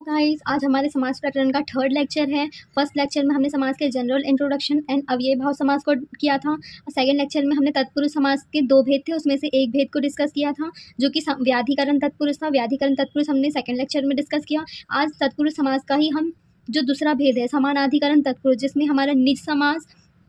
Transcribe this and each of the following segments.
Guys, आज हमारे समाज प्रकरण का थर्ड लेक्चर है। फर्स्ट लेक्चर में हमने समाज के जनरल इंट्रोडक्शन एंड अव्ययी भाव समास को किया था और सेकंड लेक्चर में हमने तत्पुरुष समास के दो भेद थे, उसमें से एक भेद को डिस्कस किया था जो कि व्याधिकरण तत्पुरुष था। व्याधिकरण तत्पुरुष हमने सेकंड लेक्चर में डिस्कस किया। आज तत्पुरुष समास का ही हम जो दूसरा भेद है समानाधिकरण तत्पुरुष, जिसमें हमारा निज समास,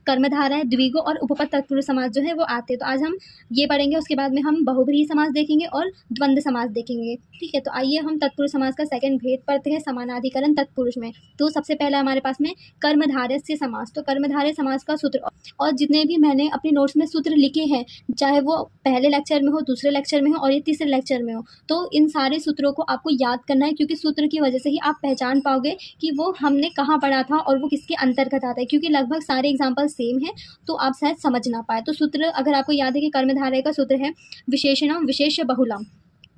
कर्मधारय, द्विगु और उपपद तत्पुरुष समास जो है वो आते हैं। तो आज हम ये पढ़ेंगे, उसके बाद में हम बहुब्रीहि समास देखेंगे और द्वंद्व समास देखेंगे। ठीक है, तो आइए हम तत्पुरुष समास का सेकंड भेद पढ़ते हैं समानाधिकरण तत्पुरुष में। तो सबसे पहला हमारे पास में कर्मधारय समास। तो कर्मधारय समास का सूत्र और जितने भी मैंने अपनी नोट्स में सूत्र लिखे हैं, चाहे वो पहले लेक्चर में हो, दूसरे लेक्चर में हो और ये तीसरे लेक्चर में हो, तो इन सारे सूत्रों को आपको याद करना है, क्योंकि सूत्र की वजह से ही आप पहचान पाओगे कि वो हमने कहाँ पढ़ा था और वो किसके अंतर्गत आता है, क्योंकि लगभग सारे एग्जाम्पल सेम है तो आप शायद समझ ना पाए। तो सूत्र अगर आपको याद है कि कर्मधारय का सूत्र है विशेषणम विशेष्य बहुलम,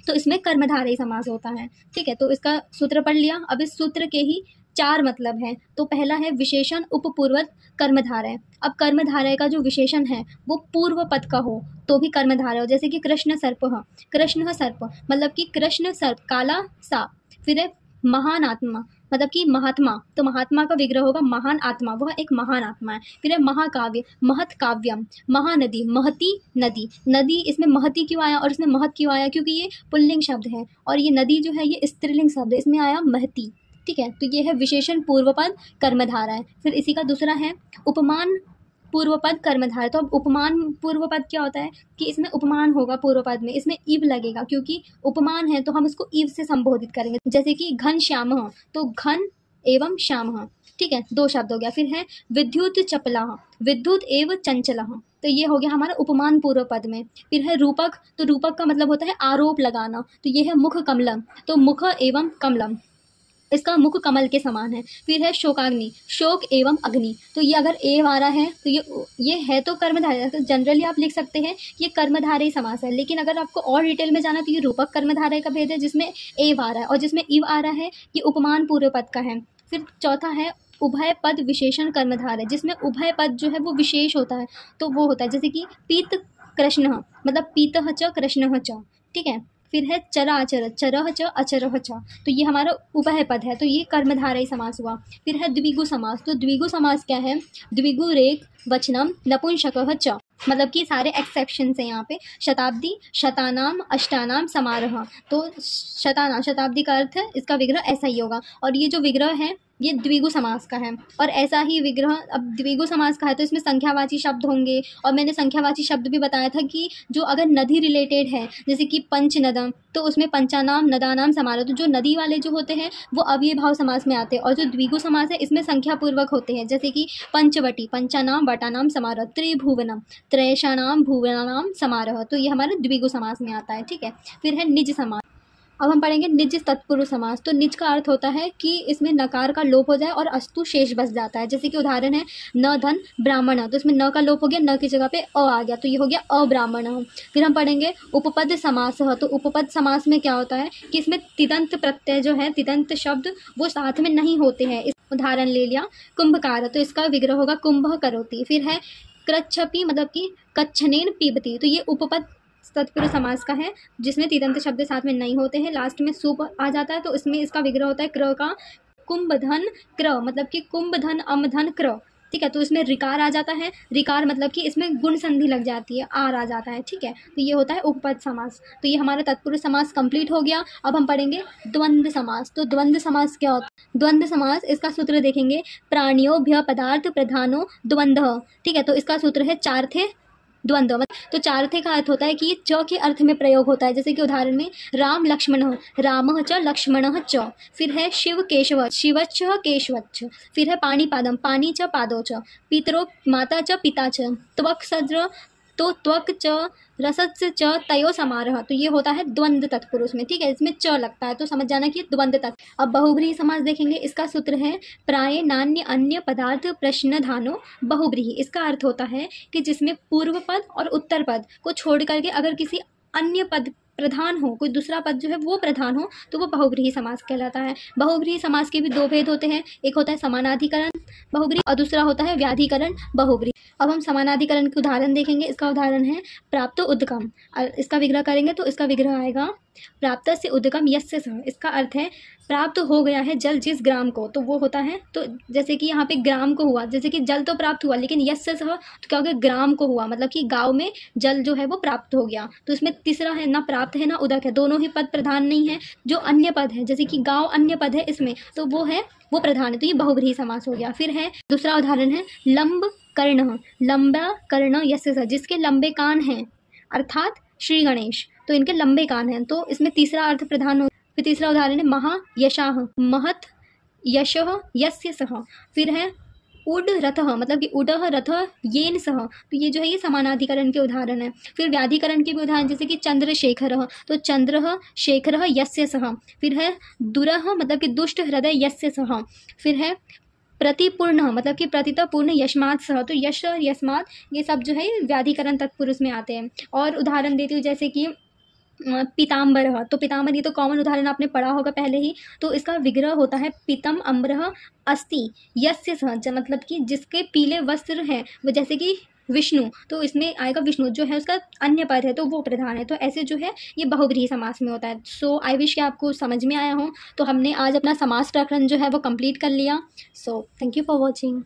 तो इसमें कर्मधारय समास होता है। ठीक है, तो इसका सूत्र पढ़ लिया। अब इस सूत्र के ही चार मतलब है। तो पहला है विशेषण उपपूर्वक कर्मधारय। अब कर्मधारय का जो विशेषण है वो पूर्व पद का हो तो भी कर्मधारय हो, जैसे कि कृष्ण सर्प। कृष्ण सर्प मतलब कि कृष्ण सर्प काला सांप। फिर है महान आत्मा मतलब कि महात्मा, तो महात्मा का विग्रह होगा महान आत्मा, वह एक महान आत्मा है। फिर है महाकाव्य, महत काव्यम। महानदी, महती नदी। नदी इसमें महती क्यों आया और इसमें महत क्यों आया, क्योंकि ये पुल्लिंग शब्द है और ये नदी जो है ये स्त्रीलिंग शब्द है, इसमें आया महती। ठीक है, तो ये है विशेषण पूर्वपद कर्मधारय है। फिर इसी का दूसरा है उपमान पूर्वपद कर्मधारय। तो अब उपमान पूर्वपद क्या होता है कि इसमें उपमान होगा पूर्वपद में, इसमें इव लगेगा, क्योंकि उपमान है तो हम उसको इव से संबोधित करेंगे, जैसे कि घन श्याम, तो घन एवं श्याम। ठीक है, दो शब्द हो गया। फिर है विद्युत चपला, विद्युत एवं चंचला, तो ये हो गया हमारा उपमान पूर्व पद में। फिर है रूपक, तो रूपक का मतलब होता है आरोप लगाना, तो ये है मुख कमलम, तो मुख एवं कमलम, इसका मुख कमल के समान है। फिर है शोकाग्नि, शोक एवं अग्नि, तो ये अगर एव आ रहा है तो ये है तो कर्मधारय, तो जनरली आप लिख सकते हैं ये कर्मधारय समास है। लेकिन अगर आपको और डिटेल में जाना तो ये रूपक कर्मधारय का भेद है जिसमें एव आ रहा है, और जिसमें इव आ रहा है ये उपमान पूर्व पद का है। फिर चौथा है उभय पद विशेषण कर्मधारय, जिसमें उभय पद जो है वो विशेष होता है, तो वो होता है जैसे कि पीत कृष्ण मतलब पीतः च कृष्णः च। ठीक है, फिर है चराचर, चरह च अचरह च, तो ये हमारा उभय पद है, तो ये कर्मधारय समास हुआ। फिर है द्विगु समास। तो द्विगु समास क्या है, द्विगु रेख वचनम नपुंसकः च, मतलब कि सारे एक्सेप्शन है यहाँ पे। शताब्दी, शतानाम, अष्टानाम, समारोह, तो शतानाम शताब्दी का अर्थ है, इसका विग्रह ऐसा ही होगा। और ये जो विग्रह है ये द्विगु समास का है, और ऐसा ही विग्रह अब द्विगु समास का है तो इसमें संख्यावाची शब्द होंगे। और मैंने संख्यावाची शब्द भी बताया था कि जो अगर नदी रिलेटेड है, जैसे कि पंच नदम, तो उसमें पंचानाम, नदानाम, समारोह, तो जो नदी वाले जो होते हैं वो अव्ययी भाव समास में आते हैं। और जो द्विगु समास है इसमें संख्यापूर्वक होते हैं, जैसे कि पंचवटी, पंचानाम वटानाम समारोह, त्रिभुवनम, त्रयशानाम भुवनानाम समारोह, तो ये हमारे द्विगु समास में आता है। ठीक है, फिर है निज समास। अब हम पढ़ेंगे निज तत्पुरुष समास। तो निज का अर्थ होता है कि इसमें नकार का लोप हो जाए और अस्तु शेष बच जाता है, जैसे कि उदाहरण है न धन ब्राह्मण, तो इसमें न का लोप हो गया, न की जगह पे अ आ गया, तो ये हो गया अब्राह्मण। फिर हम पढ़ेंगे उपपद समास। तो उपपद समास में क्या होता है कि इसमें तिदंत प्रत्यय जो है, तिदंत शब्द वो साथ में नहीं होते हैं। इस उदाहरण ले लिया कुंभकार, तो इसका विग्रह होगा कुंभ करोति। फिर है कृच्छपि मतलब कि कच्छनेन पीबती, तो ये उपपद तत्पुरुष समास का है जिसमें तिदंत शब्द साथ में नहीं होते हैं, लास्ट में सुप आ जाता है, तो इसमें इसका विग्रह होता है क्र का, कुंभधन क्र मतलब कि कुंभधन अमधन क्र। ठीक है, तो इसमें रिकार आ जाता है, रिकार मतलब कि इसमें गुण संधि लग जाती है, आर आ जाता है। ठीक है, तो ये होता है उपपद समास। तो ये हमारा तत्पुरुष समास कंप्लीट हो गया। अब हम पढ़ेंगे द्वंद्व समास। तो द्वंद्व समास क्या होता है, द्वंद्व समास इसका सूत्र देखेंगे प्राणियोभ्य पदार्थ प्रधानो द्वंद्व। ठीक है, तो इसका सूत्र है चार थे द्वंद्व। तो चारथे का अर्थ होता है कि ये च के अर्थ में प्रयोग होता है, जैसे कि उदाहरण में राम लक्ष्मण, रामः च लक्ष्मणः च। फिर है शिव केशव, शिवच्छ केशवच्छ। फिर है पाणिपादम, पानी च पादौ च। पितरो, माता च पिता च। त्वक सज्र, तो त्वक च रसस्य च तयो समारोह, तो ये होता है द्वंद्व तत्पुरुष में। ठीक है, इसमें च लगता है तो समझ जाना कि द्वंद्व तत्पुरुष। अब बहुब्रीहि समास देखेंगे, इसका सूत्र है प्राय नान्य अन्य पदार्थ प्रश्नधानो बहुब्रीहि। इसका अर्थ होता है कि जिसमें पूर्व पद और उत्तर पद को छोड़ करके अगर किसी अन्य पद प्रधान हो, कोई दूसरा पद जो है वो प्रधान हो, तो वो बहुब्रीहि समास कहलाता है। बहुब्रीहि समास के भी दो भेद होते हैं, एक होता है समानाधिकरण बहुब्रीहि और दूसरा होता है व्याधिकरण बहुब्रीहि। अब हम समानाधिकरण के उदाहरण देखेंगे। इसका उदाहरण है प्राप्त उद्गम, इसका विग्रह करेंगे तो इसका विग्रह आएगा प्राप्त से उद्गम यस्य सह, इसका अर्थ है प्राप्त हो गया है जल जिस ग्राम को, तो वो होता है, तो जैसे कि यहाँ पे ग्राम को हुआ, जैसे कि जल तो प्राप्त हुआ लेकिन यस्य सह तो क्या हो गया, ग्राम को हुआ, मतलब कि गांव में जल जो है वो प्राप्त हो गया। तो इसमें तीसरा है, ना प्राप्त है ना उदक है, दोनों ही पद प्रधान नहीं है। जो अन्य पद है जैसे कि गांव अन्य पद है इसमें, तो वो है वो प्रधान है, तो ये बहुव्रीहि समास हो गया। फिर है दूसरा उदाहरण है लंब कर्ण, लंबा कर्ण यस्य सह, जिसके लंबे कान हैं अर्थात श्री गणेश, तो इनके लंबे कान हैं, तो इसमें तीसरा अर्थ प्रधान हो। फिर तीसरा उदाहरण है महा यशाह, महत यशः यस्य सह। फिर है उड रथः, मतलब कि उडः रथः येन सह, तो ये जो है ये समानाधिकरण के उदाहरण है। फिर व्याधिकरण के भी उदाहरण, जैसे कि चंद्रशेखरः, तो चंद्रः शेखरः यस्य सह। फिर है दुरः, मतलब कि दुष्ट हृदय यस्य सह। फिर है प्रतिपूर्ण, मतलब कि प्रतितापूर्ण यस्मात् सह, तो यश और यस्मात् ये सब जो है व्याधिकरण तत्पुरुष में आते हैं। और उदाहरण देती हूँ, जैसे कि पीताम्बर, तो पीताम्बर ये तो कॉमन उदाहरण आपने पढ़ा होगा पहले ही, तो इसका विग्रह होता है पीतम अम्बरः अस्ति यस्य सह, मतलब कि जिसके पीले वस्त्र हैं, वो जैसे कि विष्णु, तो इसमें आएगा विष्णु जो है उसका अन्य पद है तो वो प्रधान है, तो ऐसे जो है ये बहुव्रीहि समास में होता है। सो आई विश कि आपको समझ में आया हो। तो हमने आज अपना समास प्रकरण जो है वो कंप्लीट कर लिया। So thank you for watching.